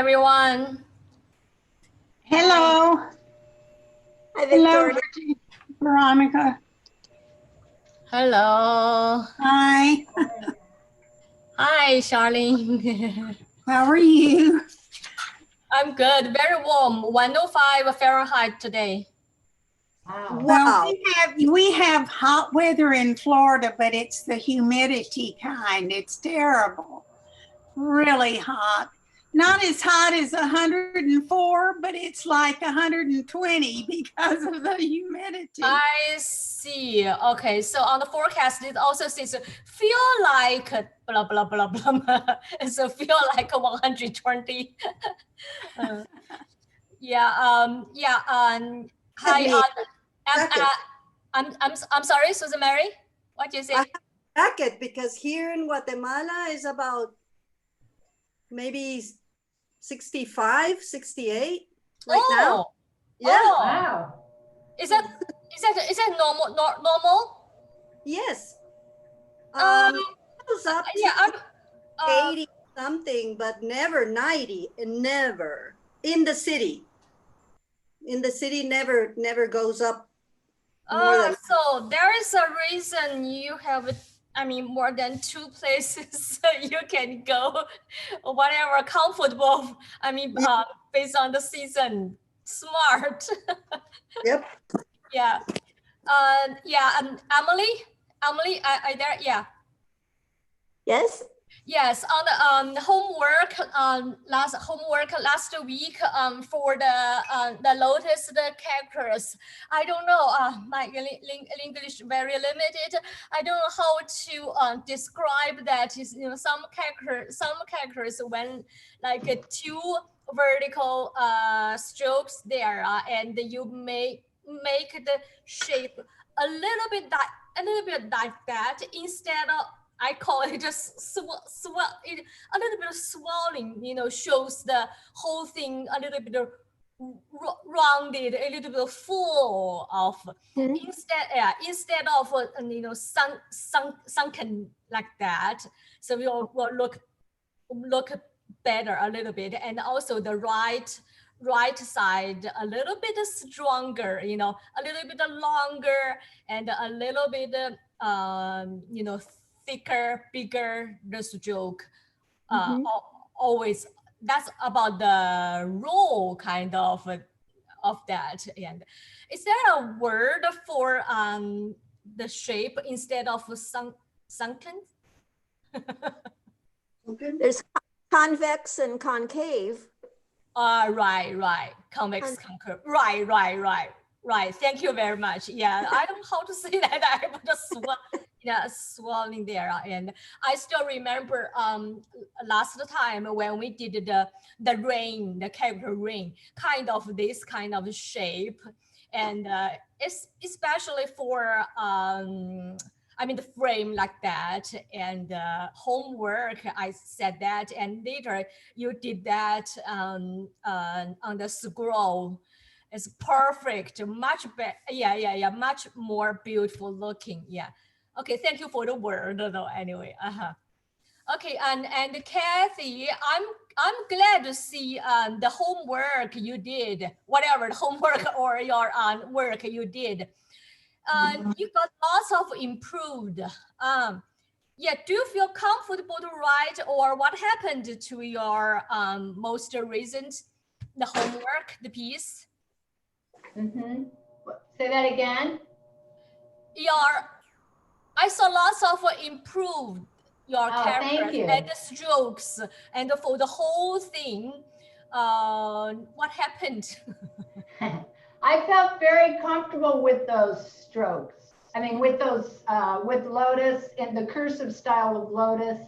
everyone. Hello. Hi, Hello, Victoria. Veronica. Hello. Hi. Hi, Charlene. How are you? I'm good. Very warm. 105 Fahrenheit today. Wow. Well, we have hot weather in Florida, but it's the humidity kind. It's terrible. Really hot. Not as hot as 104, but it's like 120 because of the humidity. I see. Okay, so on the forecast, it also says feel like blah blah blah blah. Blah. So feel like 120. Hi. I'm sorry, Susan Mary. What do you say? I have a jacket because here in Guatemala is about maybe 65, 68 right now. Yeah. Oh. Wow. Is that normal? Yes. Yeah. It was up to 80 something, but never 90, and never in the city. In the city, never goes up more than. So there is a reason you have, I mean, more than 2 places you can go, whatever comfortable. I mean, based on the season. Smart. Yep. Yeah. Emily, are there? Yeah. Yes. Yes, on the homework last week for the lotus the characters. I don't know. My English very limited. I don't know how to describe that. Is some characters when like 2 vertical strokes there, and you make the shape a little bit like that instead of. I call it just a little bit of swelling, shows the whole thing a little bit of rounded, a little bit full of, instead of, sunken like that. So we will look better a little bit. And also the right side a little bit stronger, a little bit longer and a little bit, thicker, bigger, the stroke. Always, that's about the rule kind of that. And is there a word for the shape instead of sunken? There's convex and concave. Right. Convex, concave. Right. Thank you very much. Yeah, I don't know how to say that. I put a swelling there, and I still remember last time when we did the rain, the character rain, kind of this kind of shape, and it's especially for the frame like that, and homework, I said that, and later you did that on the scroll. It's perfect, much better. Yeah, much more beautiful looking. Yeah. Okay, thank you for the word though. Anyway, Okay, and Kathy, I'm glad to see the homework you did, whatever the homework or your work you did. You got lots of improved. Yeah, do you feel comfortable to write, or what happened to your most recent, the homework, the piece? Say that again. I saw lots of improved your characters and the strokes, and for the whole thing. What happened? I felt very comfortable with those strokes. I mean, with those, with Lotus and the cursive style of Lotus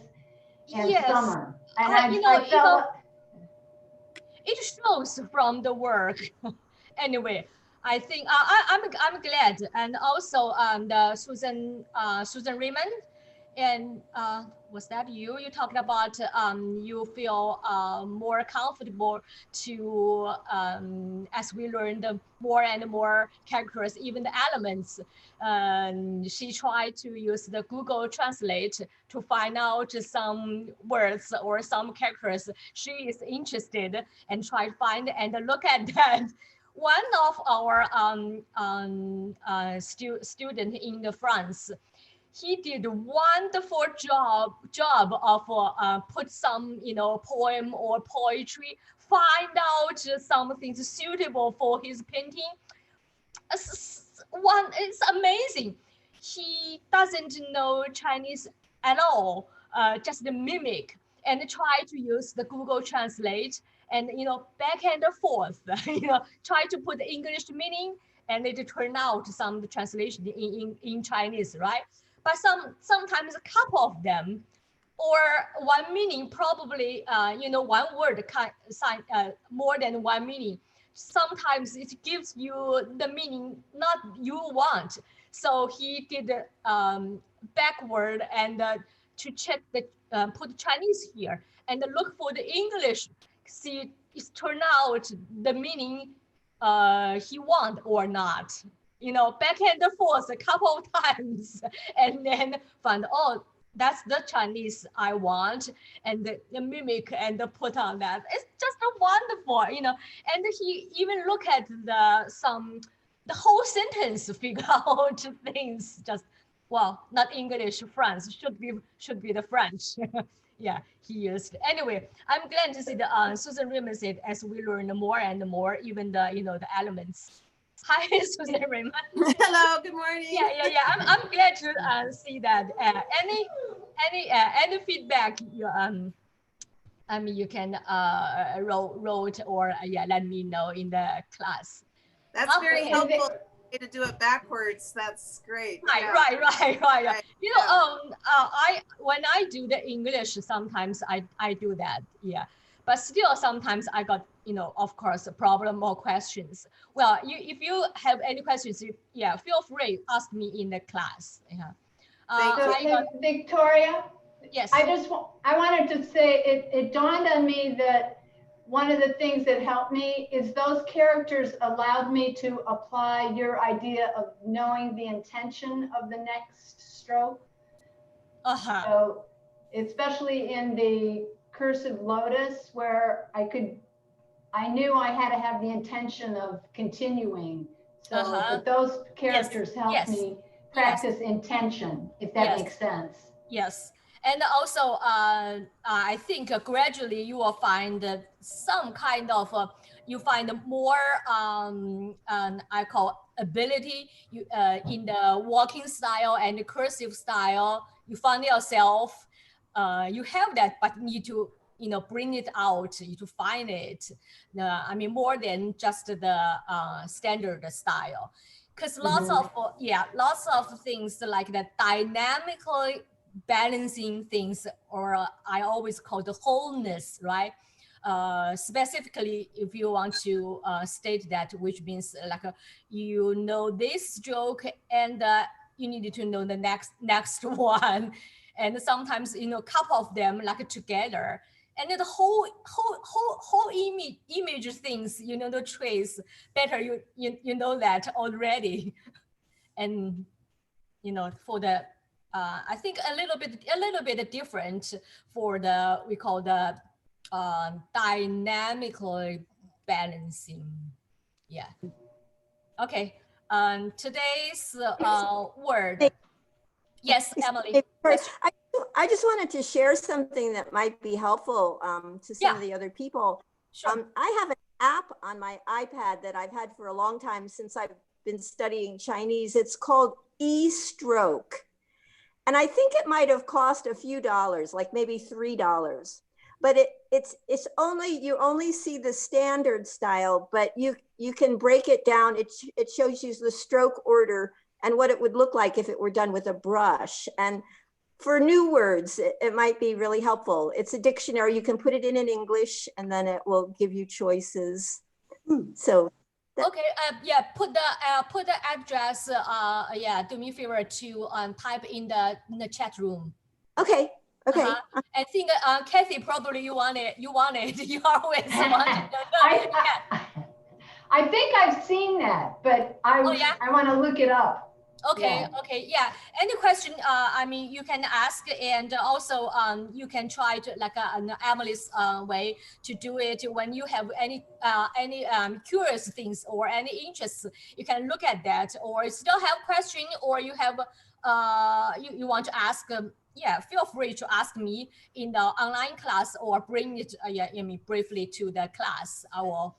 and Summer. And I felt it shows from the work. Anyway, I think I'm glad, and also the Susan Raymond, And was that you? You talked about you feel more comfortable to, as we learned more and more characters, even the elements. She tried to use the Google Translate to find out some words or some characters she is interested and try to find and look at that. One of our student in the France, he did a wonderful job of put some, poem or poetry, find out something suitable for his painting. It's amazing. He doesn't know Chinese at all, just the mimic, and try to use the Google Translate and back and forth, try to put the English meaning, and it turn out some translation in Chinese, right? But sometimes a couple of them, or one meaning, probably one word can sign more than one meaning. Sometimes it gives you the meaning not you want. So he did backward and to check the put Chinese here and look for the English. See, it turned out the meaning he want or not. Back and forth a couple of times, and then find, oh, that's the Chinese I want, and the mimic and the put on that. It's just a wonderful, and he even look at the whole sentence, figure out things. Just, well, not English, France should be the French. Yeah, he used. Anyway, I'm glad to see the Susan Raymond said, as we learn more and more, even the the elements. Hi, Susan Raymond. Hello, good morning. Yeah. I'm glad to see that. Any feedback you can wrote or let me know in the class. That's very helpful to do it backwards. That's great. Right, yeah. right. When I do the English, sometimes I do that. Yeah. But still, sometimes I got, of course, a problem or questions. Well, if you have any questions, feel free, ask me in the class. Yeah. Victoria? Yes. I wanted to say, it dawned on me that one of the things that helped me is those characters allowed me to apply your idea of knowing the intention of the next stroke. So, especially in the cursive lotus, where I knew I had to have the intention of continuing. So but those characters helped me practice intention, if that makes sense. Yes. And also, I think gradually you will find some kind of, you find more, I call ability in the walking style and the cursive style. You find yourself, you have that, but need to, bring it out to find it. More than just the standard style. Because lots of things like that dynamically balancing things, or I always call the wholeness, right? Specifically, if you want to state that, which means like this stroke and you need to know the next one, and sometimes couple of them like together, and the whole image things, the trace better, you know that already. And for the I think a little bit different for the, we call the dynamically balancing. Yeah. Okay. Today's word. Yes, Emily. I just wanted to share something that might be helpful to some of the other people. Sure. I have an app on my iPad that I've had for a long time since I've been studying Chinese. It's called Estroke. And I think it might have cost a few dollars, like maybe $3. But it's only, you only see the standard style, but you can break it down. It shows you the stroke order and what it would look like if it were done with a brush. And for new words, it might be really helpful. It's a dictionary. You can put it in English, and then it will give you choices. So. Okay. Put the address. Do me a favor to type in the chat room. Okay. Okay. I think Kathy, probably you want it. You always want it. I think I've seen that, but I want to look it up. Okay, Yeah. okay, yeah. Any question? I mean, you can ask, and also you can try to like an Emily's way to do it. When you have any curious things or any interests, you can look at that. Or still have question, or you have you want to ask. Yeah, feel free to ask me in the online class or bring it briefly to the class. I will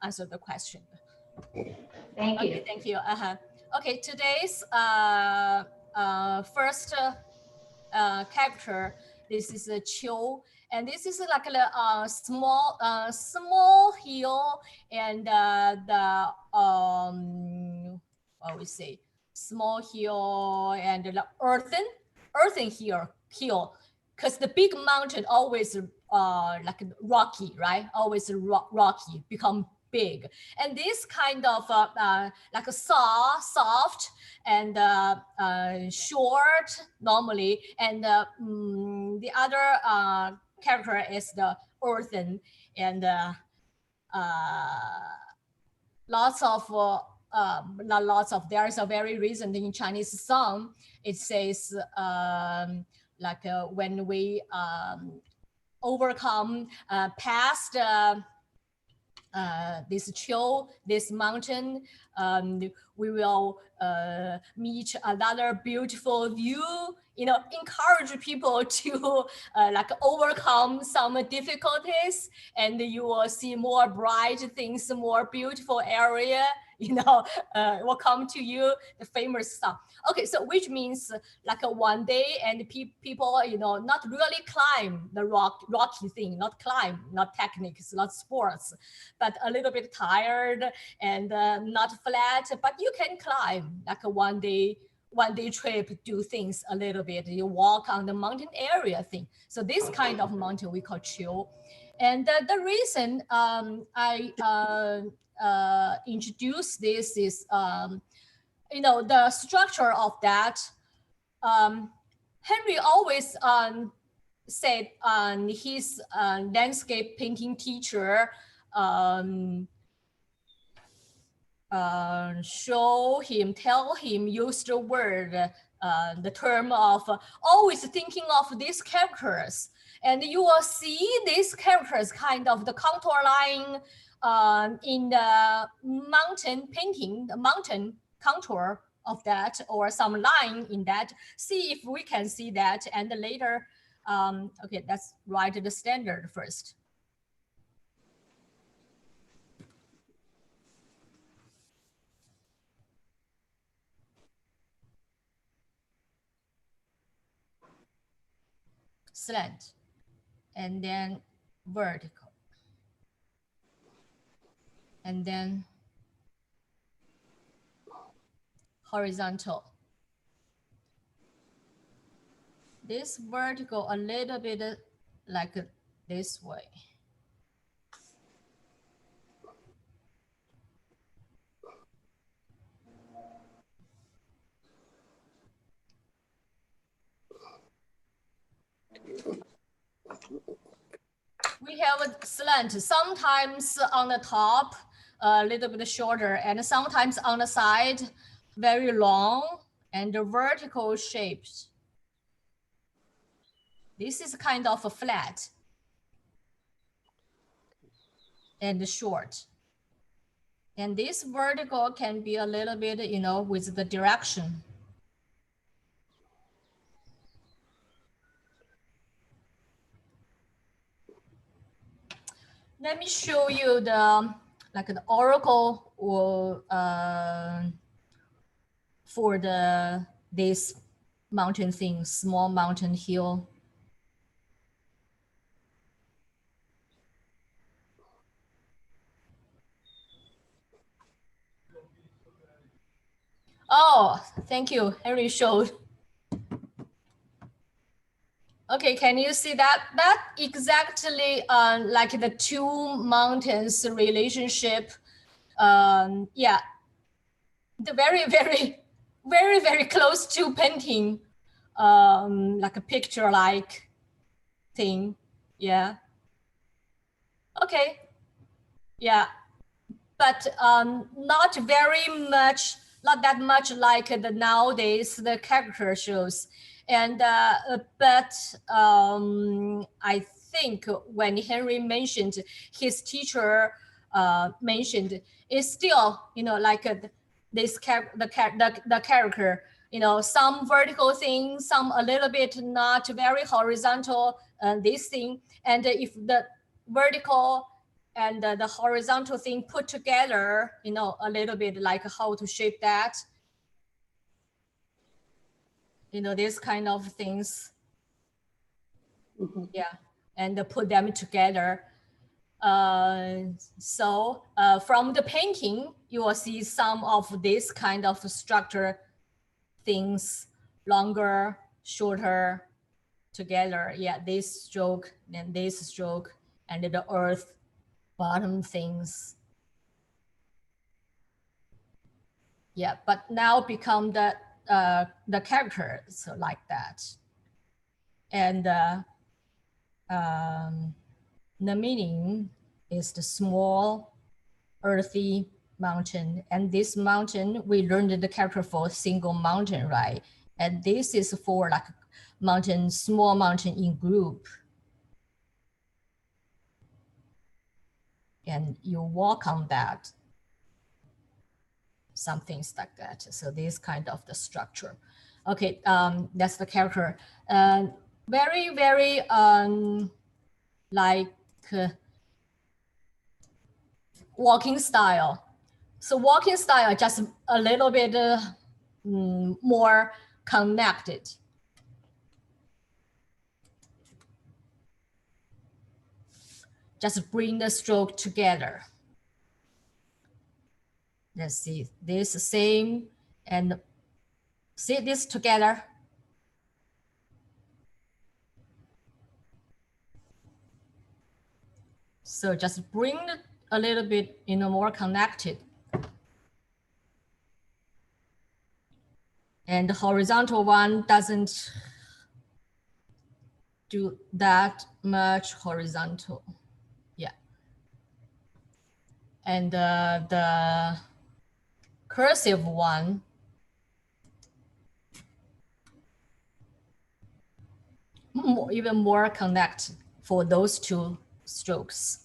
answer the question. Thank you. Okay, thank you. Okay, today's first character. This is a Qiu, and this is like a small hill, and the what we say, small hill and the earthen hill, because the big mountain always like rocky, right? Always rocky, become big, and this kind of like a soft and short normally, and the other character is the earthen, and lots of not lots of, there is a very recent in Chinese song, it says like when we overcome past this chill, this mountain, we will meet another beautiful view. You know, encourage people to like overcome some difficulties, and you will see more bright things, more beautiful area. You know, will come to you, the famous song. Okay, so which means like one day, and people, you know, not really climb the rocky thing, not climb, not techniques, not sports, but a little bit tired and not flat, but you can climb like a one day trip, do things a little bit, you walk on the mountain area thing. So this kind of mountain we call chill. And the reason I introduce this is, you know, the structure of that. Henry always said his landscape painting teacher tell him, use the word, the term of always thinking of these characters. And you will see these characters kind of the contour line in the mountain painting, the mountain contour of that, or some line in that. See if we can see that, and later, okay, let's write the standard first. Slant, and then vertical, and then horizontal. This vertical a little bit like this way. We have a slant, sometimes on the top, a little bit shorter, and sometimes on the side, very long and vertical shapes. This is kind of a flat and short. And this vertical can be a little bit, you know, with the direction. Let me show you the, like the oracle or for this mountain thing, small mountain hill. Oh, thank you, Henry showed. Okay, can you see that? That exactly like the two mountains relationship. Yeah, the very close to painting like a picture like thing. Yeah. Okay. Yeah. But not very much, not that much like the nowadays the character shows. And but I think when Henry mentioned his teacher mentioned, it's still, you know, like this the character, you know, some vertical thing, some a little bit not very horizontal, this thing. And if the vertical and the horizontal thing put together, you know, a little bit like how to shape that, you know, this kind of things. Yeah, and put them together. So from the painting, you will see some of this kind of structure things, longer, shorter, together. Yeah, this stroke, then this stroke, and the earth bottom things. Yeah, but now become the characters like that. And the meaning is the small earthy mountain. And this mountain, we learned the character for single mountain, right? And this is for like mountain, small mountain in group. And you walk on that, some things like that. So this kind of the structure. Okay, that's the character. Very, very like walking style. So walking style just a little bit more connected. Just bring the stroke together. Let's see this same and see this together. So just bring a little bit, you know, more connected. And the horizontal one doesn't do that much horizontal. Yeah. And the cursive one, even more connect for those two strokes.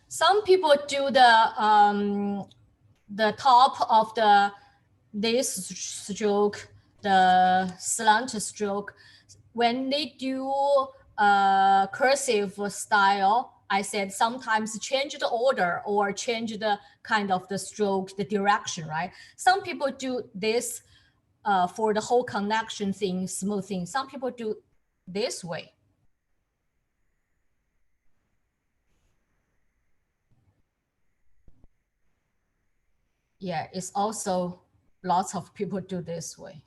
Some people do the top of this stroke, the slant stroke. When they do cursive style, I said sometimes change the order or change the kind of the stroke, the direction, right? Some people do this for the whole connection thing, smoothing. Some people do this way. Yeah, it's also lots of people do this way.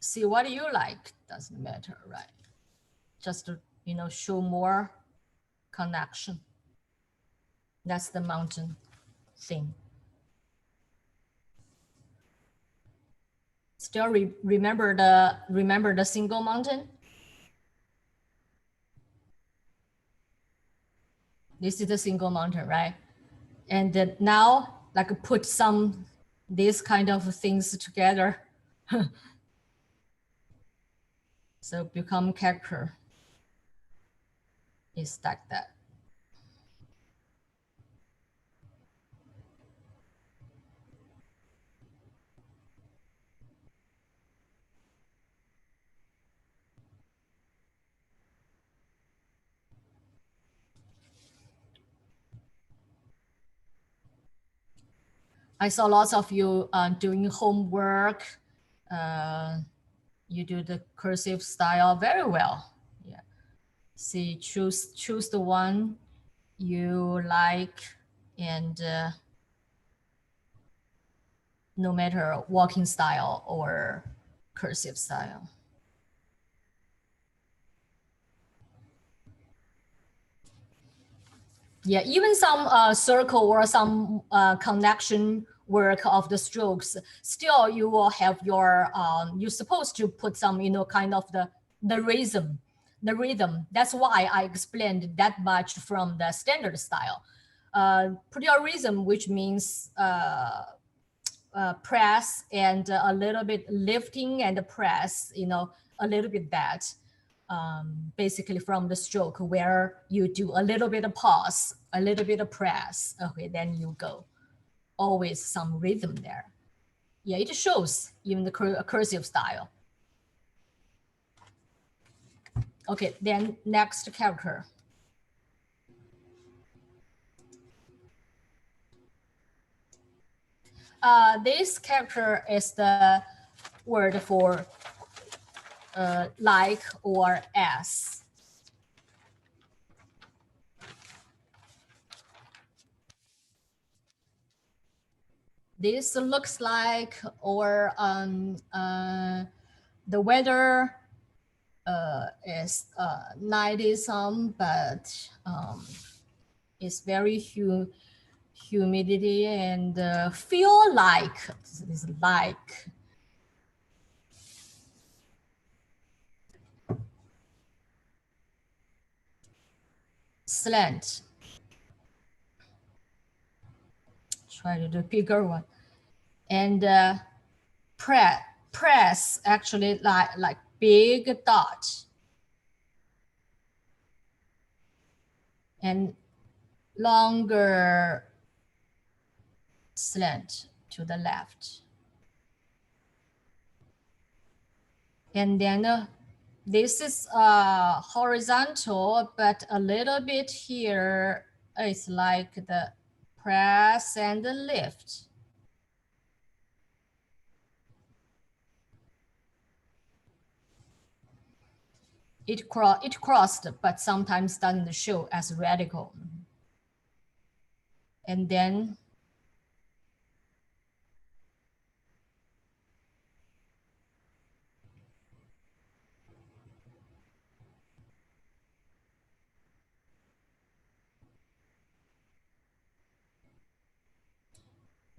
See what you like, doesn't matter, right? Just to, you know, show more connection. That's the mountain thing. Still remember the single mountain? This is the single mountain, right? And now, like put some these kind of things together. So become character. It's like that. I saw lots of you doing homework. You do the cursive style very well. Yeah. See, choose the one you like, and no matter walking style or cursive style. Yeah, even some circle or some connection work of the strokes, still you will have your, you're supposed to put some, you know, kind of the rhythm. That's why I explained that much from the standard style. Put your rhythm, which means press and a little bit lifting and press, you know, a little bit that. Basically from the stroke where you do a little bit of pause, a little bit of press, okay, then you go. Always some rhythm there. Yeah, it shows even the cursive style. Okay, then next character. This character is the word for like or as. This looks like, or the weather is 90 some, but it's very humidity and feel like, it's like. Slant. Try to do bigger one. And press actually like big dot. And longer slant to the left. And then this is horizontal, but a little bit here is like the press and the lift. It crossed, but sometimes doesn't show as radical. And then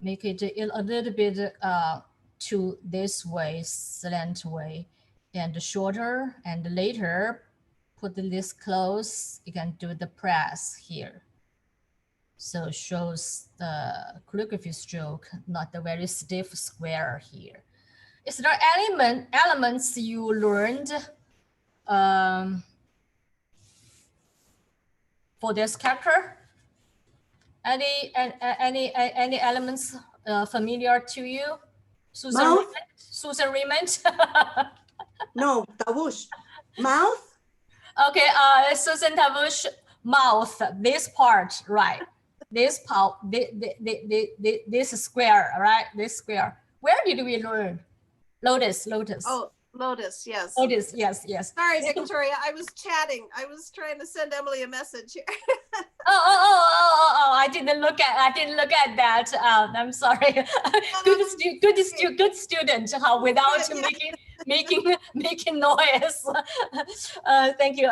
make it a little bit to this way, slant way, and shorter, and later put this close, you can do the press here. So shows the calligraphy stroke, not the very stiff square here. Is there elements you learned for this character? Any elements familiar to you? Susan Mouth? Raymond? Susan Raymond? No, tabush. Mouth? Okay, Susan Tabush, mouth, this part, right? This part, this square, right? This square. Where did we learn? Lotus. Oh, Lotus, yes. Lotus, yes. Sorry, Victoria, I was chatting. I was trying to send Emily a message here. Oh, I didn't look at that. I'm sorry. Good student, without making noise. Thank you.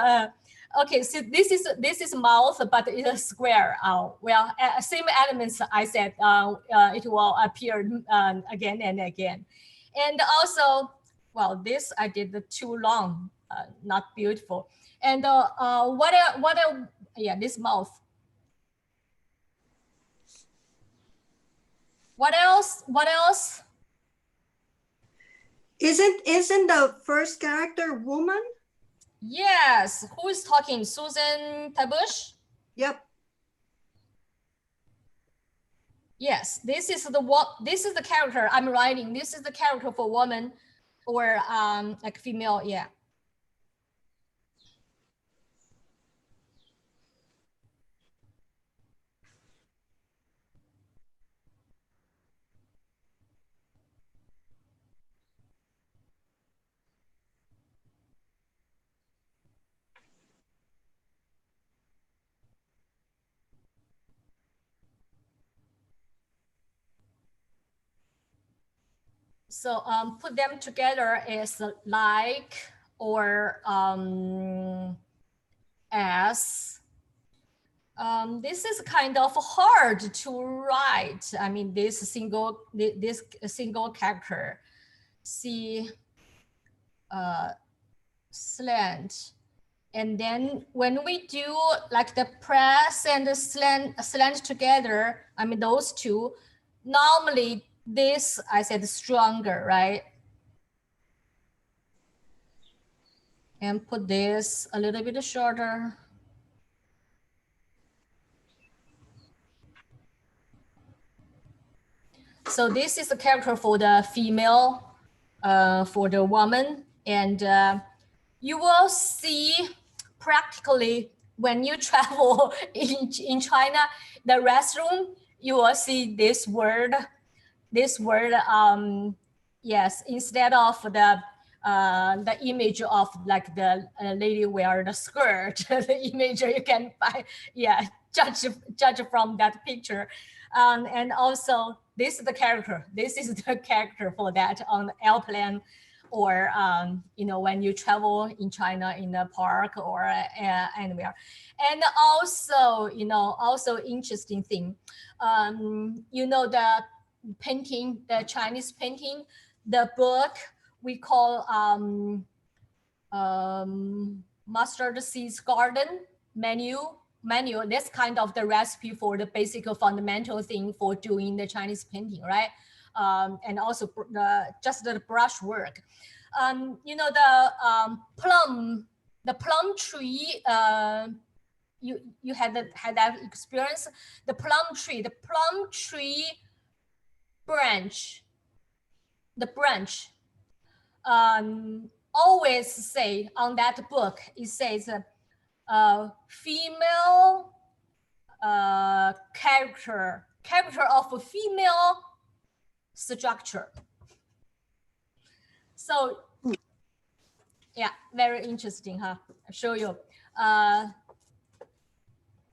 Okay, so this is mouth, but it's a square. Well, same elements I said. It will appear again and again, and also, well, this I did too long, not beautiful. And yeah, this mouth. What else? Isn't the first character woman? Yes. Who is talking? Susan Tabush? Yep. Yes. This is the character I'm writing. This is the character for woman, or like female. Yeah. So put them together is like or as. This is kind of hard to write. I mean, this single character. See, slant. And then when we do like the press and the slant together, I mean, those two, normally this, I said stronger, right? And put this a little bit shorter. So this is a character for the female, for the woman. And you will see practically when you travel in China, the restroom, you will see this word, yes, instead of the image of like the lady wear the skirt, the image you can buy, yeah, judge from that picture. And also this is the character. This is the character for that on the airplane, or you know, when you travel in China in the park or anywhere. And also, you know, also interesting thing, you know, the painting, the Chinese painting, the book we call mustard seeds garden manual. That's kind of the recipe for the basic fundamental thing for doing the Chinese painting, right? And also just the brush work. You know, the plum tree, you had that experience. The plum tree branch, the branch, always say on that book, it says female character of a female structure. So yeah, very interesting, huh? I'll show you.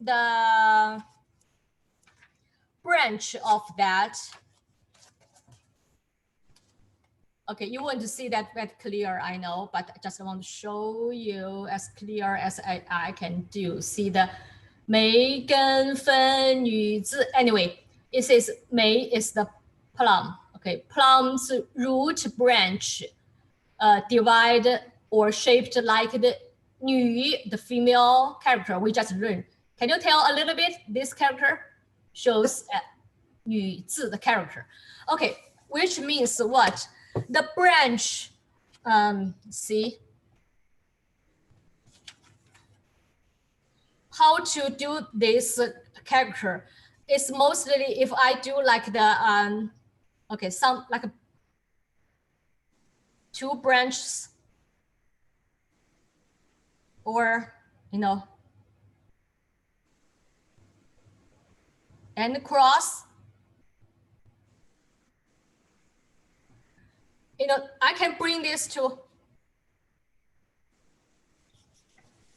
The branch of that. Okay, you want to see that clear, I know, but I just want to show you as clear as I can do. See the 梅根分女字. Anyway, it says 梅 is the plum. Okay, plum's root branch divide or shaped like the 女, the female character we just learned. Can you tell a little bit? This character shows 女字, the character. Okay, which means what? The branch, see how to do this character. It's mostly if I do like the, okay, some like 2 branches, or, you know, and cross. You know, I can bring this to,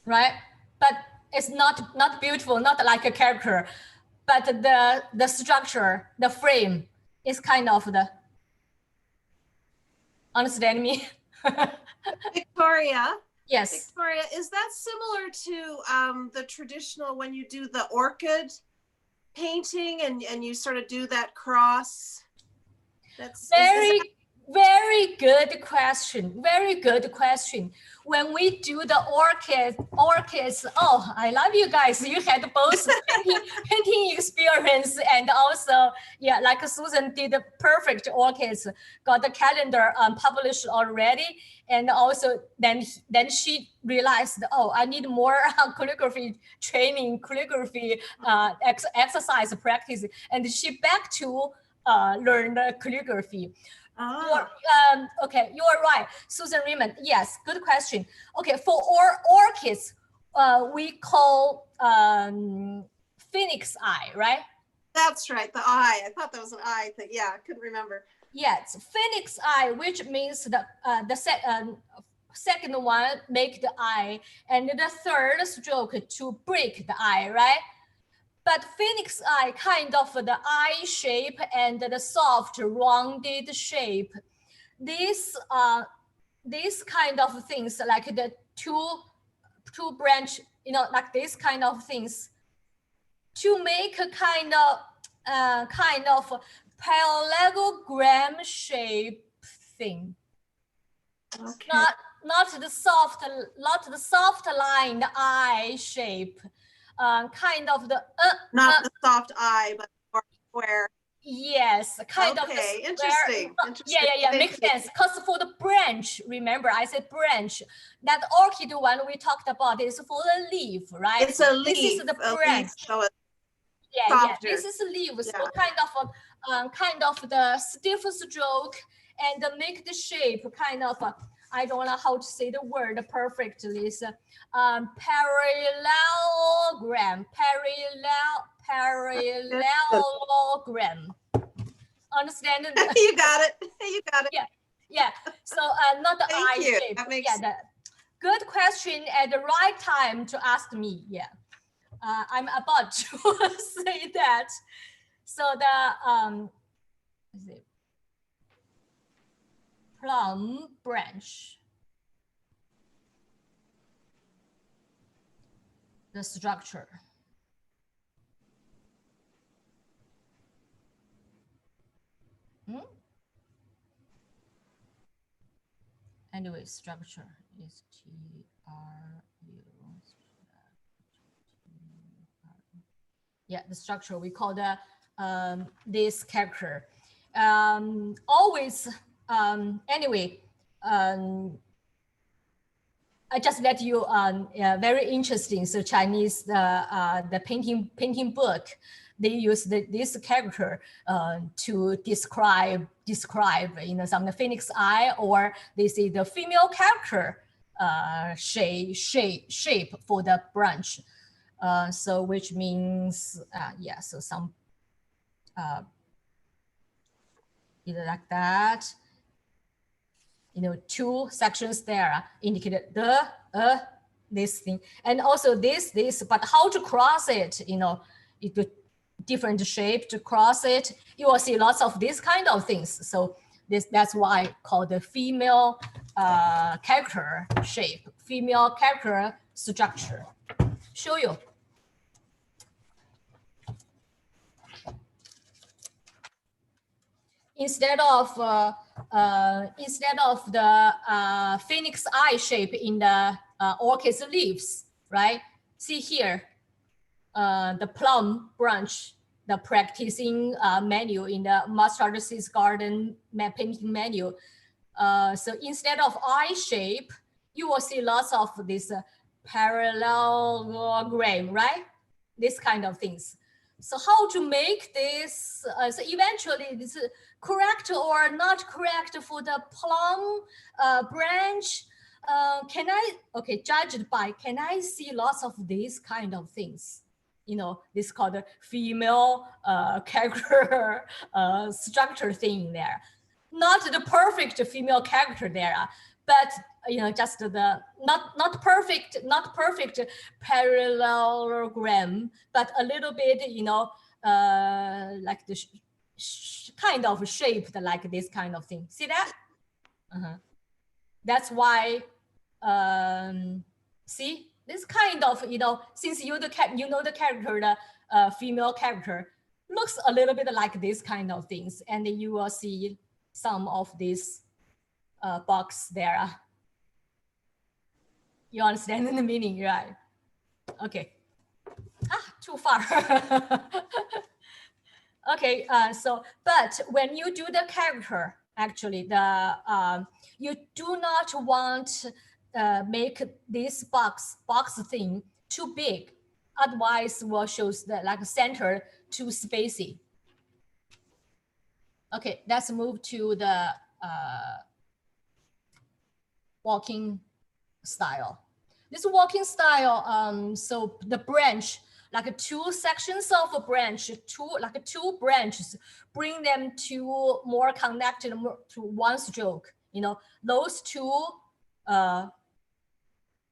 right? But it's not beautiful, not like a character, but the structure, the frame is kind of the, understand me? Victoria. Yes. Victoria, is that similar to the traditional when you do the orchid painting and you sort of do that cross? That's very good question. Very good question. When we do the orchids, oh, I love you guys. You had both painting experience and also, yeah, like Susan did the perfect orchids, got the calendar published already. And also then she realized, oh, I need more calligraphy training, calligraphy exercise practice. And she back to learn the calligraphy. Okay, you are right, Susan Raymond. Yes, good question. Okay, for orchids, we call phoenix eye, right? That's right, the eye. I thought that was an eye thing. Yeah, I couldn't remember. Yes, phoenix eye, which means the second one make the eye, and the third stroke to break the eye, right? But phoenix eye, kind of the eye shape and the soft rounded shape. these kind of things, like the two branch, you know, like this kind of things, to make a kind of parallelogram shape thing. Okay. Not the soft lined eye shape, kind of the not the soft eye, but more square. Yes, kind of. Okay, interesting. Yeah, makes sense. Because for the branch, remember I said branch, that orchid one we talked about is for the leaf, right? It's a leaf. This is the branch. So it's yeah, softer. This is a leaf. Yeah. So kind of the stiff stroke and make the shape kind of. I don't know how to say the word perfectly. It's parallelogram. Parallelogram. Understand? You got it. You got it. Yeah. So not the eye shape. That makes sense. Good question at the right time to ask me. Yeah. I'm about to say that. So the plum branch, the structure. Anyway, structure is TRU. Yeah, the structure we call the this character. Always anyway. I just let you very interesting. So Chinese the painting book, they use this character to describe you know some the phoenix eye, or they say the female character shape for the branch. So which means yeah, so some either like that. You know, two sections there indicated this thing, and also this, but how to cross it, you know, different shape to cross it. You will see lots of these kind of things. So that's why called the female character shape, female character structure. Show you. Instead of the phoenix eye shape in the orchid's leaves, right? See here, the plum branch, the practicing menu in the Mustard Seeds Garden painting menu. So instead of eye shape, you will see lots of this parallelogram, right? This kind of things. So how to make this? So eventually, this is correct or not correct for the plum branch? Can I, okay, judged by, can I see lots of these kind of things? You know, this called the female character structure thing there. Not the perfect female character there, but you know, just the not perfect parallelogram, but a little bit, you know, like the kind of shaped like this kind of thing. See that? That's why. See this kind of, you know, since you know the character, the female character looks a little bit like this kind of things, and you will see some of this box there. You understand the meaning, right? Okay. Too far. Okay, so but when you do the character, actually the you do not want make this box thing too big, otherwise will shows the like center too spacey. Okay, let's move to the walking style. This walking style, so the branch, like two sections of a branch, two branches, bring them to more connected to one stroke. You know, those two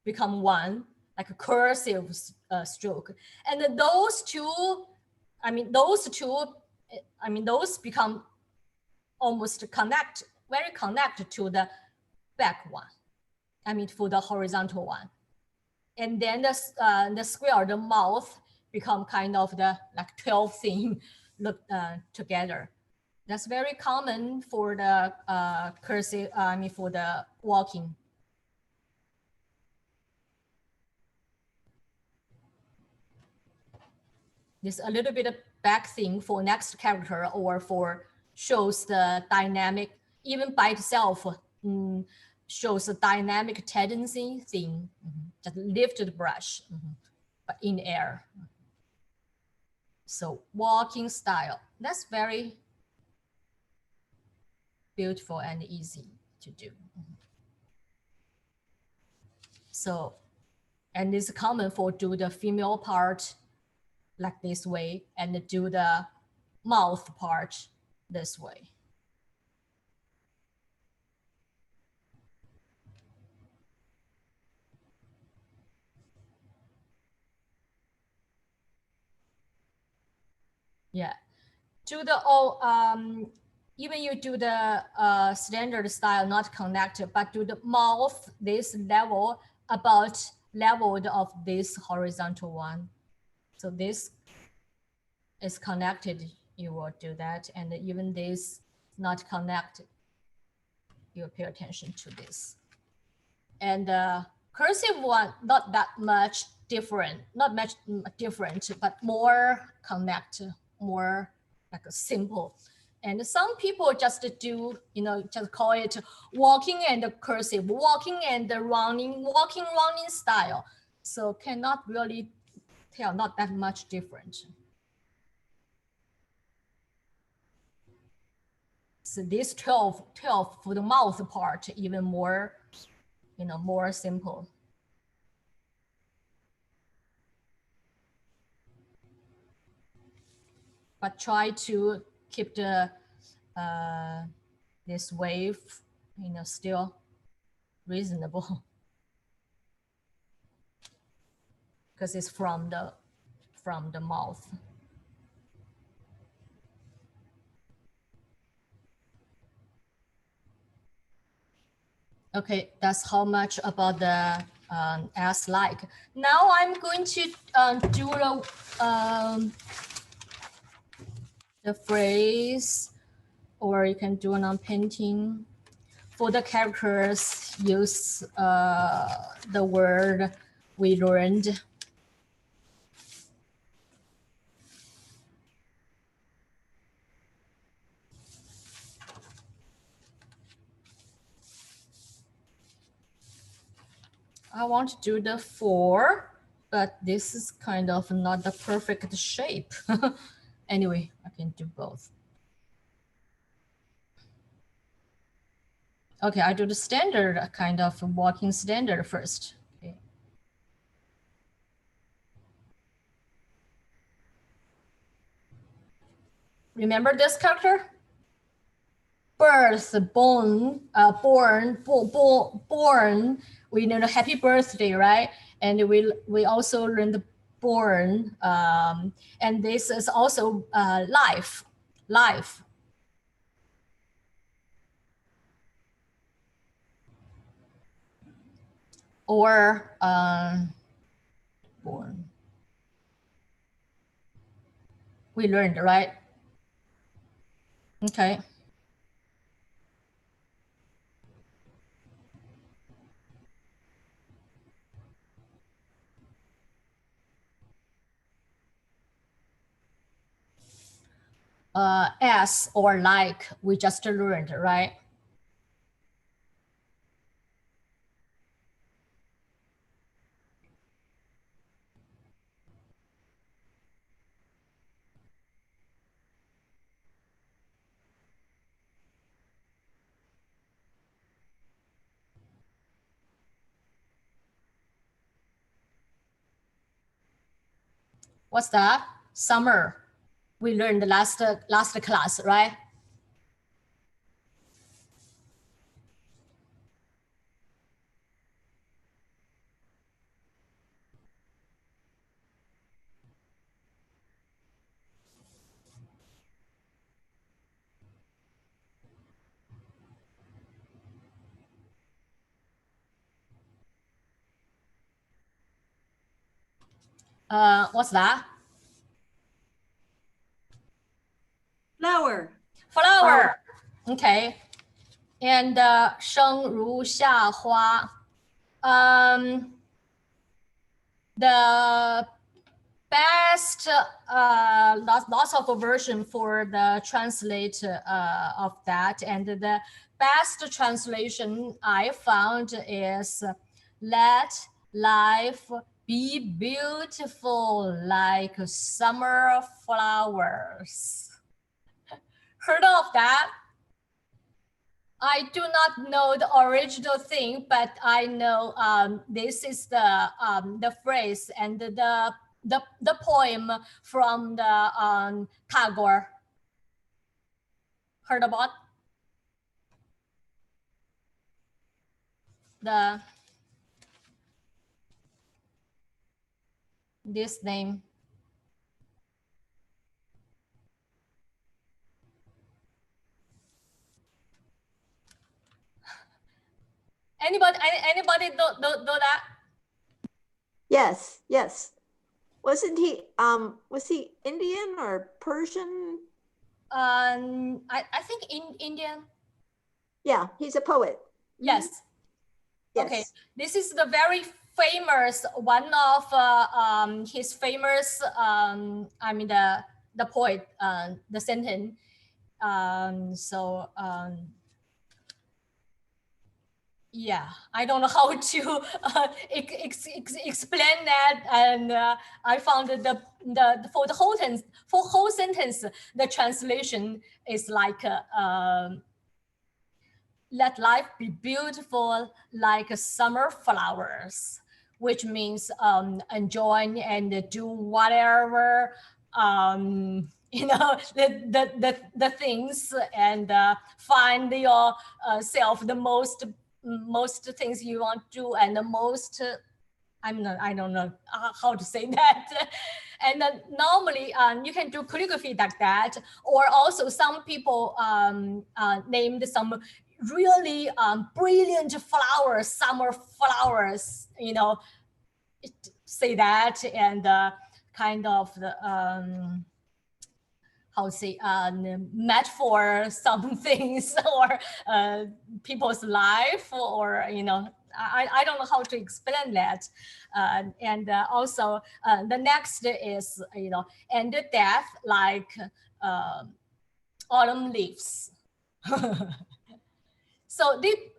become one, like a cursive stroke. And then those two, those become almost connect very connected to the back one. I mean, for the horizontal one. And then the square, the mouth become kind of the like 12 thing look together. That's very common for the cursive, for the walking. This a little bit of back thing for next character or for shows the dynamic, even by itself, shows a dynamic tendency thing. Just lift the brush, but in air. So walking style, that's very beautiful and easy to do. So, and it's common for do the female part like this way and do the mouth part this way. Yeah, do the even you do the standard style, not connected, but do the mouth this level about leveled of this horizontal one. So this is connected, you will do that. And even this not connected, you pay attention to this. And cursive one, not that much different, not much different, but more connected, more like a simple. And some people just do, just call it walking and cursive, walking and running, walking, running style. So cannot really tell, not that much different. So this 12 for the mouth part, even more, more simple. But try to keep the this wave, still reasonable, because it's from the mouth. Okay, that's how much about the as like. Now I'm going to do the phrase, or you can do it on painting. For the characters, use the word we learned. I want to do the 4, but this is kind of not the perfect shape. Anyway, I can do both. Okay, I do the standard, kind of walking standard first. Okay. Remember this character? Birth, born, born. We know the happy birthday, right? And we also learned born, and this is also life. Or born. We learned, right? Okay. As or like, we just learned, right? What's that? Summer. We learned the last class, right? What's that? Flower. Flower. Okay. And 生如夏花. The best lots of a version for the translate of that, and the best translation I found is let life be beautiful like summer flowers. Heard of that? I do not know the original thing, but I know this is the phrase and the poem from the Tagore. Heard about this name? Anybody do that? Yes, yes. Wasn't he, was he Indian or Persian? I think Indian. Yeah, he's a poet. Yes. Yes. Okay, this is the very famous, one of his famous, I mean the poet, the sentence. Yeah, I don't know how to explain that, and I found that for the whole sentence, the translation is like let life be beautiful like summer flowers, which means enjoy and do whatever you know the things, and find yourself the most things you want to do, and the most I don't know how to say that. And normally you can do calligraphy like that, or also some people named some really brilliant flowers, summer flowers, you know, say that, and kind of the how to say metaphor some things, or people's life, or you know, I don't know how to explain that. And also the next is, you know, and the death like autumn leaves. So they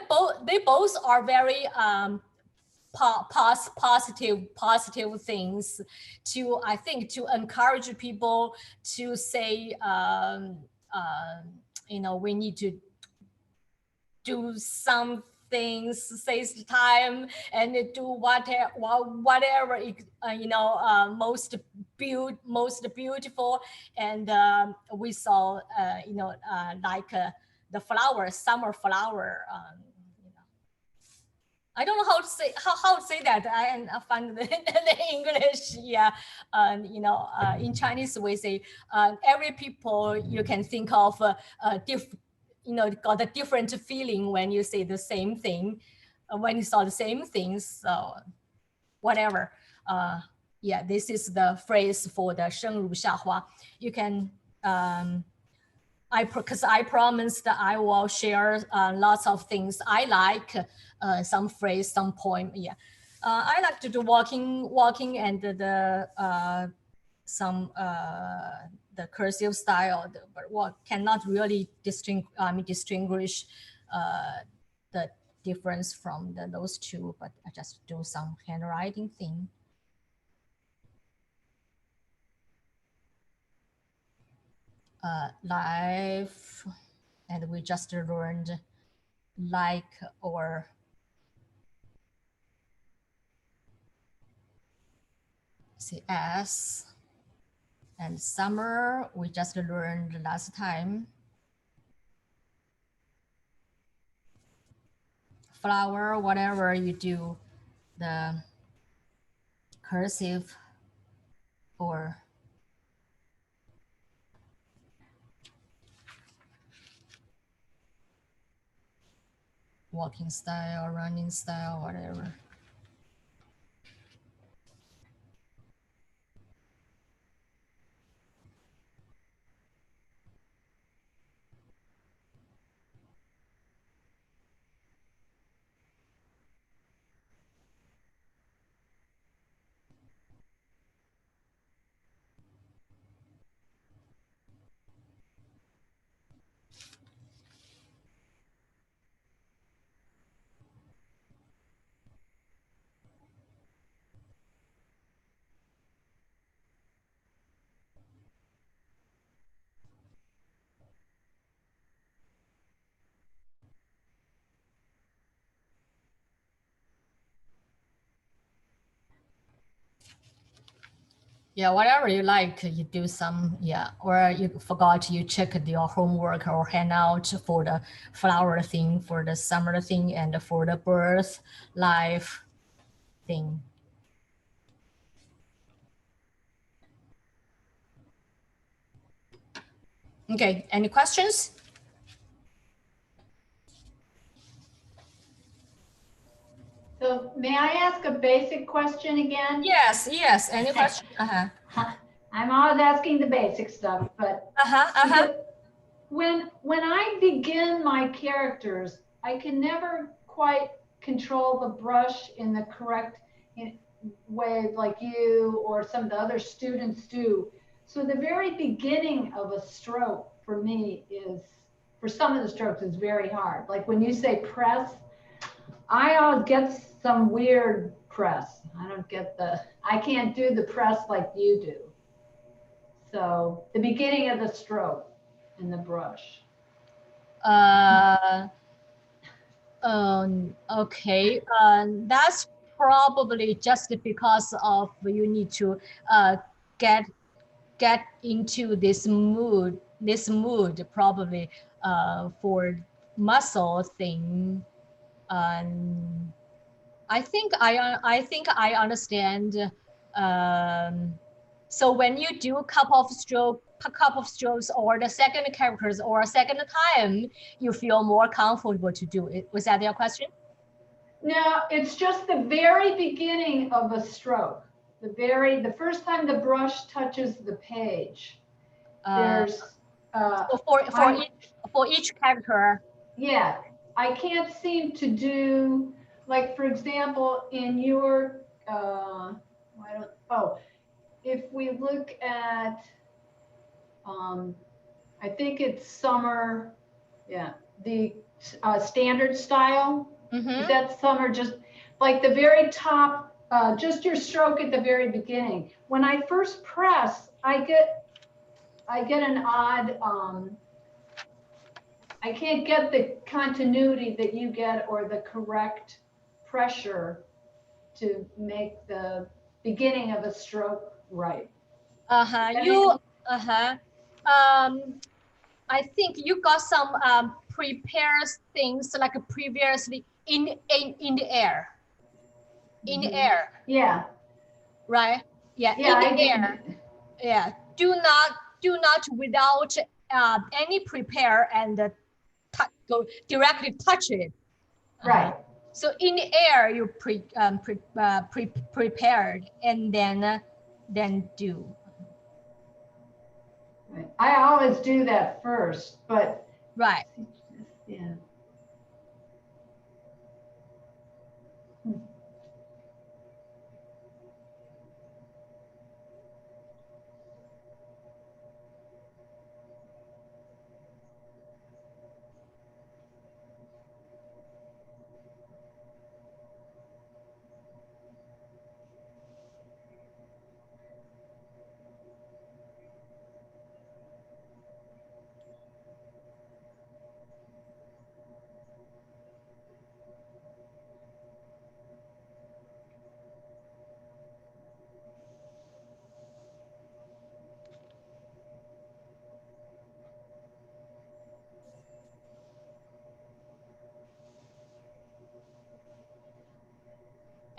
both are very positive things to, I think, to encourage people to say you know, we need to do some things, save time, and do whatever you know, most beautiful. And we saw you know, like the flower, summer flower. You know, I don't know how to say that. I find it in English. Yeah, you know, in Chinese we say every people you can think of you know, got a different feeling when you say the same thing, when you saw the same things. So whatever. Yeah, this is the phrase for the 生如夏花. You can because I promised that I will share lots of things I like, some phrase, some poem. Yeah, I like to do walking and the some the cursive style, but what cannot really distinguish the difference from those two. But I just do some handwriting thing. Life, and we just learned like, or see as, and summer we just learned last time. Flower, whatever you do, the cursive or walking style, running style, whatever. Yeah, whatever you like, you do some, yeah, or you forgot, you check your homework or hang out for the flower thing, for the summer thing, and for the birth, life thing. Okay, any questions? So may I ask a basic question again? Yes, yes, any question? I'm always asking the basic stuff, but because when I begin my characters, I can never quite control the brush in the correct way like you or some of the other students do. So the very beginning of a stroke for me is, for some of the strokes, is very hard. Like when you say press, I always get some weird press. I can't do the press like you do. So the beginning of the stroke in the brush. Okay, that's probably just because of you need to get into this mood probably for muscle thing. I think I understand. So when you do a couple of strokes or the second characters or a second time, you feel more comfortable to do it. Was that your question? No, it's just the very beginning of a stroke. The first time the brush touches the page. There's so for each character. Yeah, I can't seem to do, like, for example, in your if we look at I think it's summer, yeah, the standard style. Is that summer, just like the very top, just your stroke at the very beginning. When I first press, I get an odd, I can't get the continuity that you get or the correct pressure to make the beginning of a stroke right. I think you got some prepared things like previously in the air. In the air. Yeah. Right? Yeah, Yeah, in the air. Yeah. Do not without any prepare and go directly touch it. Right. So in the air you prepared and then do. Right. I always do that first, but right. Yeah.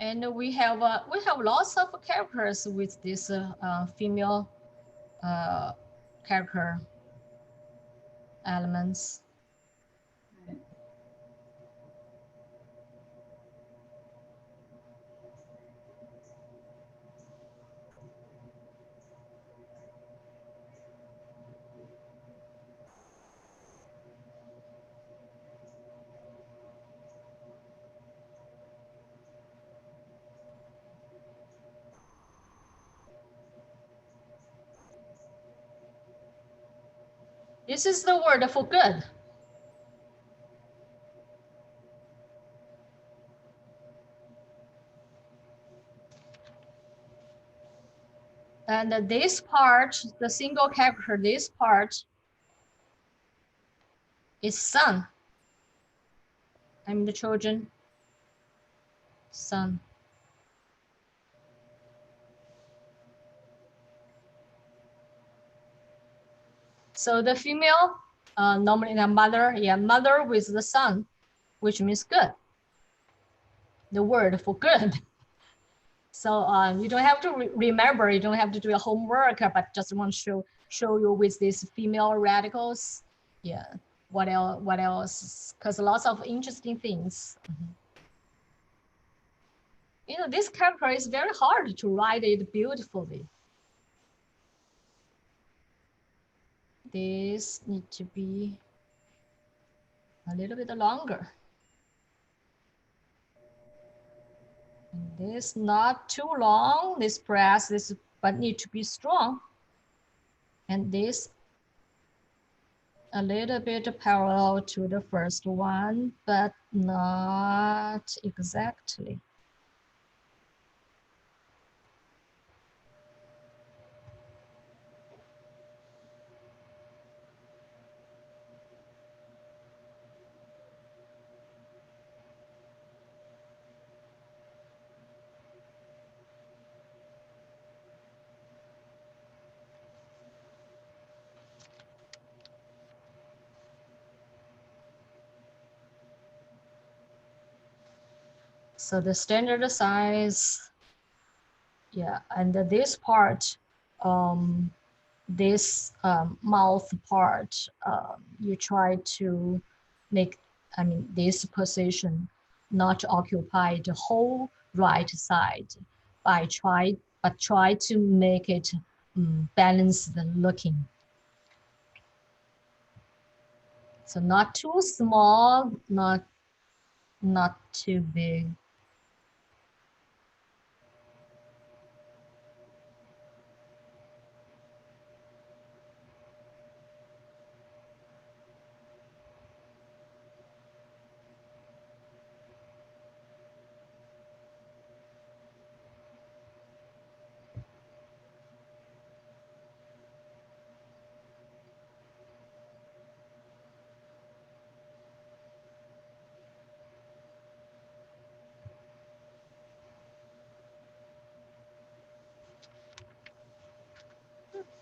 And we have lots of characters with this female character elements. This is the word for good. And this part, the single character, this part is sun. I'm the children. Sun. So the female, normally the mother, mother with the son, which means good. The word for good. So you don't have to remember, you don't have to do your homework, but just want to show you with these female radicals. Yeah, what else? Because lots of interesting things. You know, this character is very hard to write it beautifully. This need to be a little bit longer. And this not too long, this press, this but need to be strong. And this a little bit parallel to the first one, but not exactly. So the standard size, yeah, and this part, this mouth part, you try to make, I mean, this position not occupy the whole right side by try to make it balanced looking. So not too small, not too big.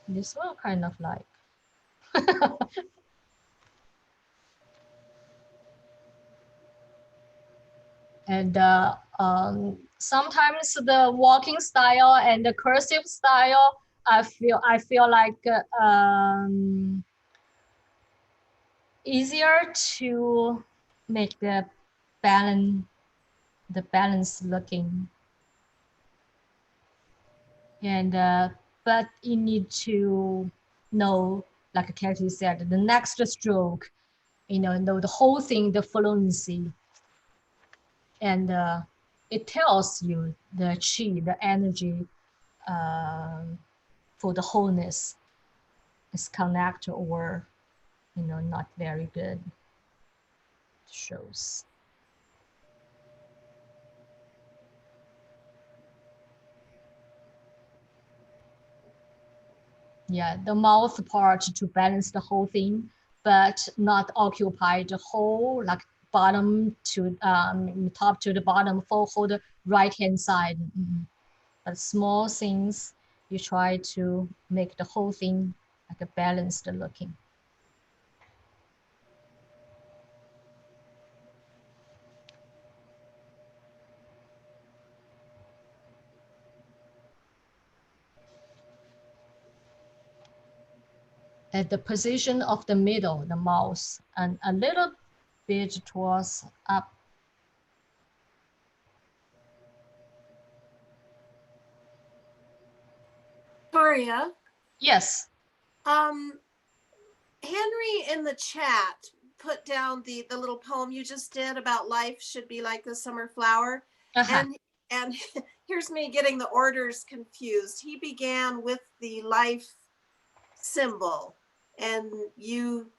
This one kind of like. And sometimes the walking style and the cursive style, I feel like easier to make the balance looking. And but you need to know, like Kathy said, the next stroke, you know the whole thing, the fluency. And it tells you the chi, the energy for the wholeness is connect or, you know, not very good. It shows. Yeah, the mouth part to balance the whole thing, but not occupy the whole, like bottom to top to the bottom for the right hand side. But small things, you try to make the whole thing like a balanced looking. At the position of the middle, the mouse, and a little bit towards up. Victoria? Yes. Henry in the chat put down the little poem you just did about life should be like the summer flower. And here's me getting the orders confused. He began with the life symbol and you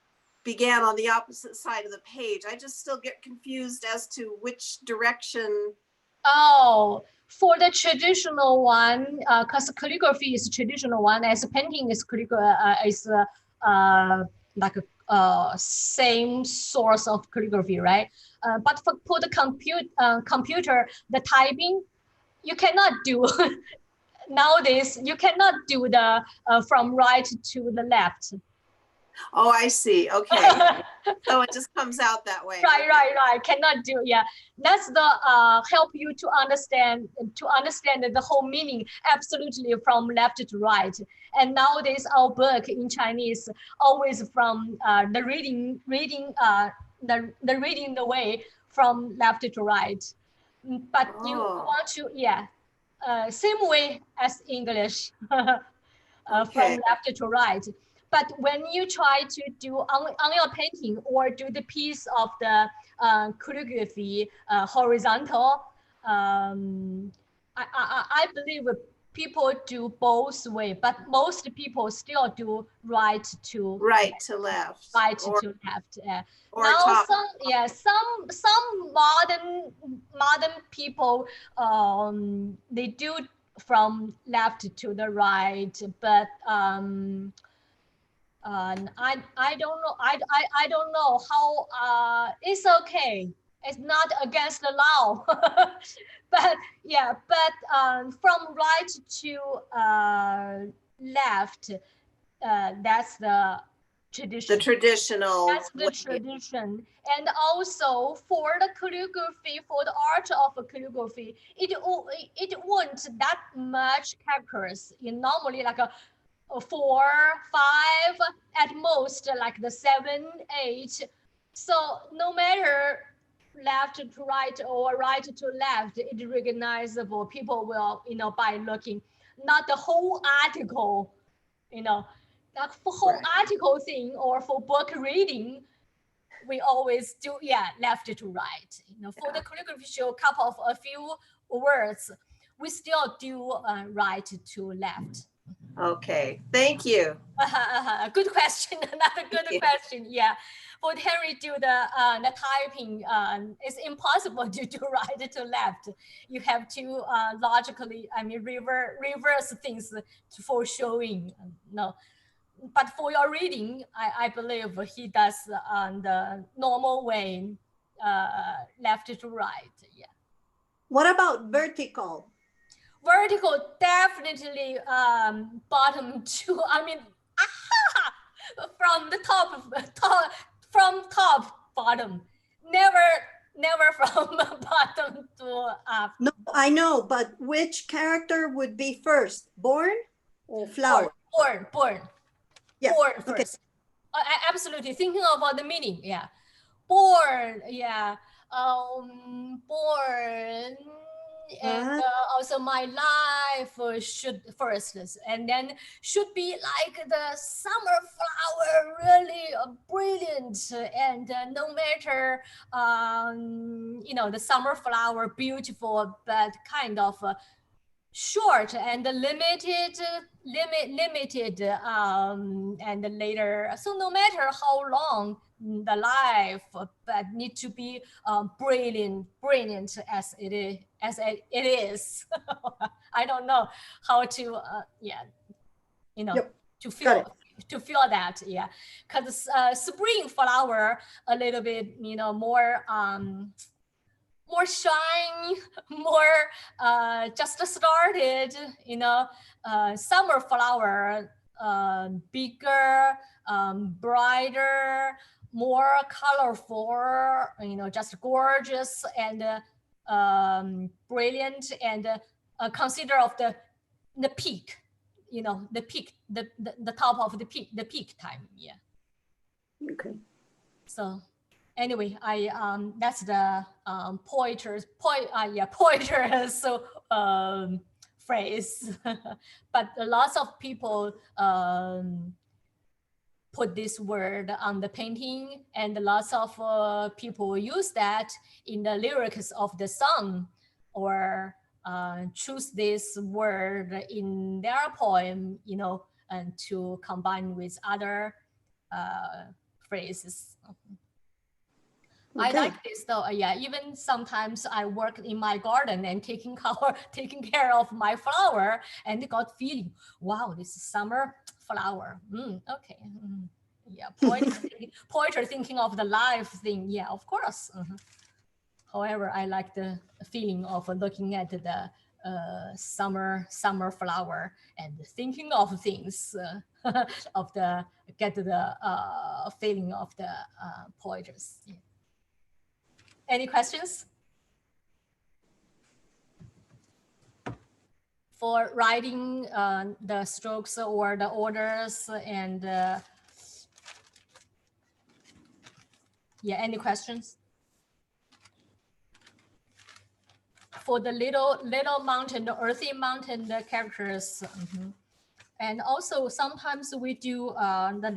began on the opposite side of the page. I just still get confused as to which direction. Oh, for the traditional one, because calligraphy is traditional one, as painting is like a same source of calligraphy, right? But for the computer, the typing, you cannot do nowadays. You cannot do the from right to the left. Oh, I see. Okay. So it just comes out that way. Right. Cannot do, yeah. That's the help you to understand the whole meaning absolutely from left to right. And nowadays our book in Chinese always from the reading the way from left to right. But you want to, yeah, same way as English, from left to right. But when you try to do on your painting or do the piece of the calligraphy horizontal, I believe people do both way, but most people still do right to left. Right or, to left. Or now top. some modern people they do from left to the right, but I don't know. I don't know how. It's okay. It's not against the law, but yeah. But from right to left, that's the tradition. The traditional. That's the tradition. And also for the calligraphy, for the art of calligraphy, it won't that much characters. Normally like a 4, 5, at most like the 7, 8. So no matter left to right or right to left, it's recognizable. People will, by looking, not the whole article, like for whole article thing or for book reading, we always do, left to right. For the calligraphy show, a few words, we still do right to left. Okay, thank you. Good question. Another good question. Yeah, for Henry do the typing, it's impossible to do right to left. You have to logically, reverse things for showing. No, but for your reading, I believe he does the normal way, left to right. Yeah. What about vertical? Vertical, definitely bottom to, from the top, bottom. Never from bottom to up. No, I know, but which character would be first? Born or flower? Born. Yeah. Born first. Okay. Absolutely, thinking about the meaning, yeah. Born, yeah. Born. And also my life should first, and then should be like the summer flower, really brilliant, and no matter the summer flower beautiful, but kind of short and limited, and later, so no matter how long the life, but need to be brilliant as it is. I don't know how to to feel that, yeah, because spring flower a little bit more shine, more just started, summer flower, bigger, brighter, more colorful, just gorgeous and brilliant, and consider of the peak, the peak, the top of the peak time, yeah. Okay. So anyway, that's the poetry so phrase. But lots of people put this word on the painting, and lots of people use that in the lyrics of the song, or choose this word in their poem, and to combine with other phrases. Okay. I like this though. Yeah, even sometimes I work in my garden and taking care of my flower, and got feeling, wow, this is summer flower. Okay. Yeah, poetry thinking of the life thing. Yeah, of course. However, I like the feeling of looking at the summer flower and thinking of things of the get the feeling of the poetry. Yeah. Any questions for writing the strokes or the orders and yeah, any questions? For the little mountain, the earthy mountain, the characters. And also sometimes we do the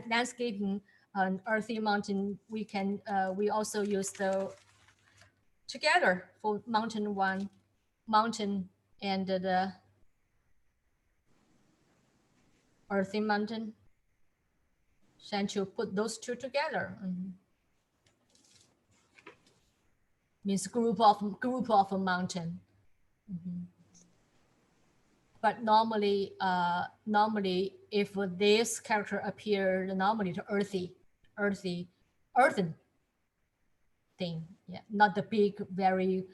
landscaping on earthy mountain. We can we also use the together for mountain one, mountain and the earthy mountain. Shan't you put those two together? Means group of a mountain. But normally if this character appeared, normally the earthen thing, yeah, not the big very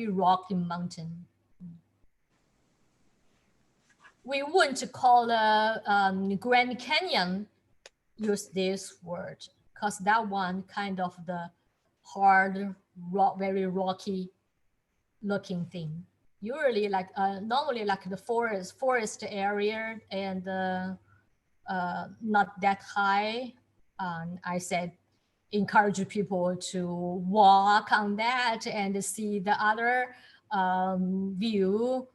rocky mountain. We wouldn't call Grand Canyon use this word because that one kind of the hard rock, very rocky looking thing. Usually like normally like the forest area and not that high. I said encourage people to walk on that and see the other view,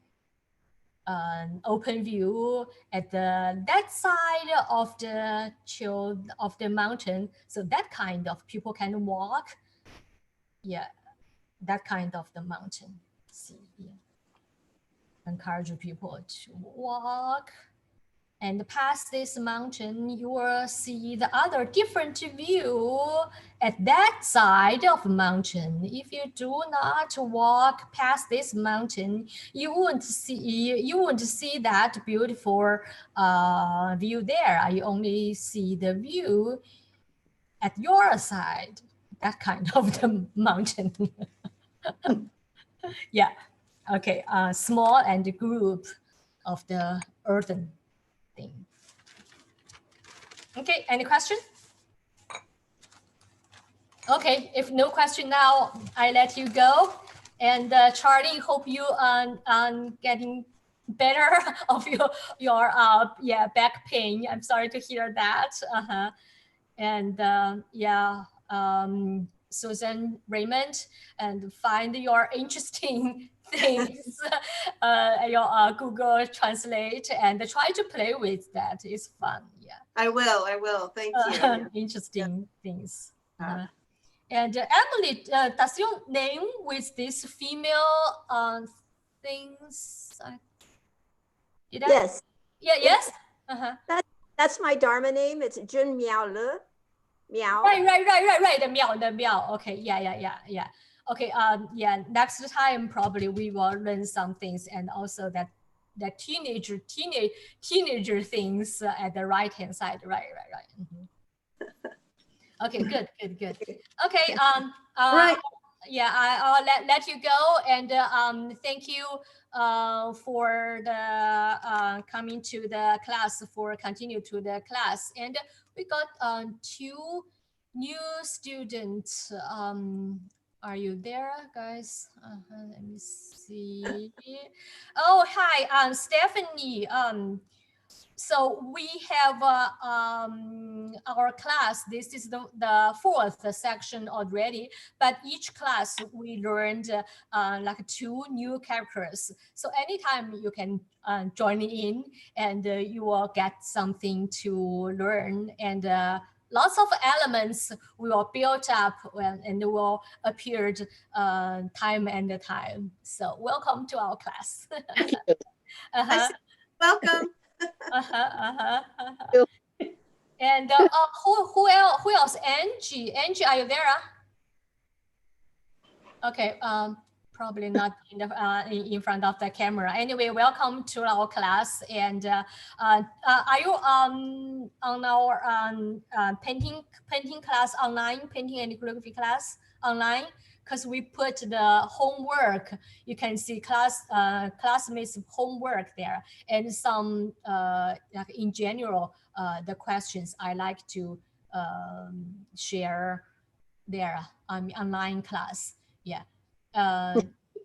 open view at that side of the mountain. So that kind of people can walk. Yeah, that kind of the mountain. See, yeah. Encourage people to walk and past this mountain, you will see the other different view at that side of mountain. If you do not walk past this mountain, you won't see that beautiful view there. You only see the view at your side, that kind of the mountain. Yeah. Okay. Small and group of the earthen thing. Okay, any question? Okay, if no question now, I let you go. And Charlie, hope you getting better of your back pain. I'm sorry to hear that. And Susan, Raymond, and find your interesting things your Google Translate and try to play with that. It's fun. Yeah, I will. Thank you. Interesting things. And Emily, does your name with these female things? Yes. Yeah. Yes. That's my Dharma name. It's Jun Miao Le. Meow. Right. The meow. Okay. Yeah. Okay. Next time probably we will learn some things, and also that teenager things at the right hand side. Right. Okay. Good. Okay. Right. Yeah. I'll let you go, and thank you for the coming to the class, for continue to the class. And we got 2 new students. Are you there, guys? Let me see. Oh, hi, Stephanie. So we have our class. This is the 4th section already, but each class we learned like 2 new characters. So anytime you can join in, and you will get something to learn, and lots of elements will build up and will appear time and time. So welcome to our class. Welcome. And who else? Angie, are you there? Okay, probably not in the in front of the camera. Anyway, welcome to our class. And are you on our painting class online, painting and calligraphy class online? because we put the homework. You can see classmates' homework there, and some like in general, the questions I like to share there on online class. Yeah.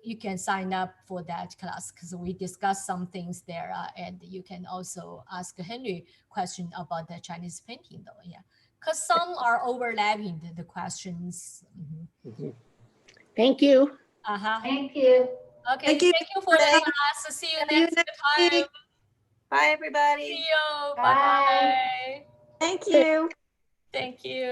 You can sign up for that class because we discuss some things there, and you can also ask Henry question about the Chinese painting though. Yeah, because some are overlapping the questions. Thank you. Thank you. Okay, thank you for the class. See you next time. Bye, everybody. See you. Bye. Bye. Thank you. Thank you.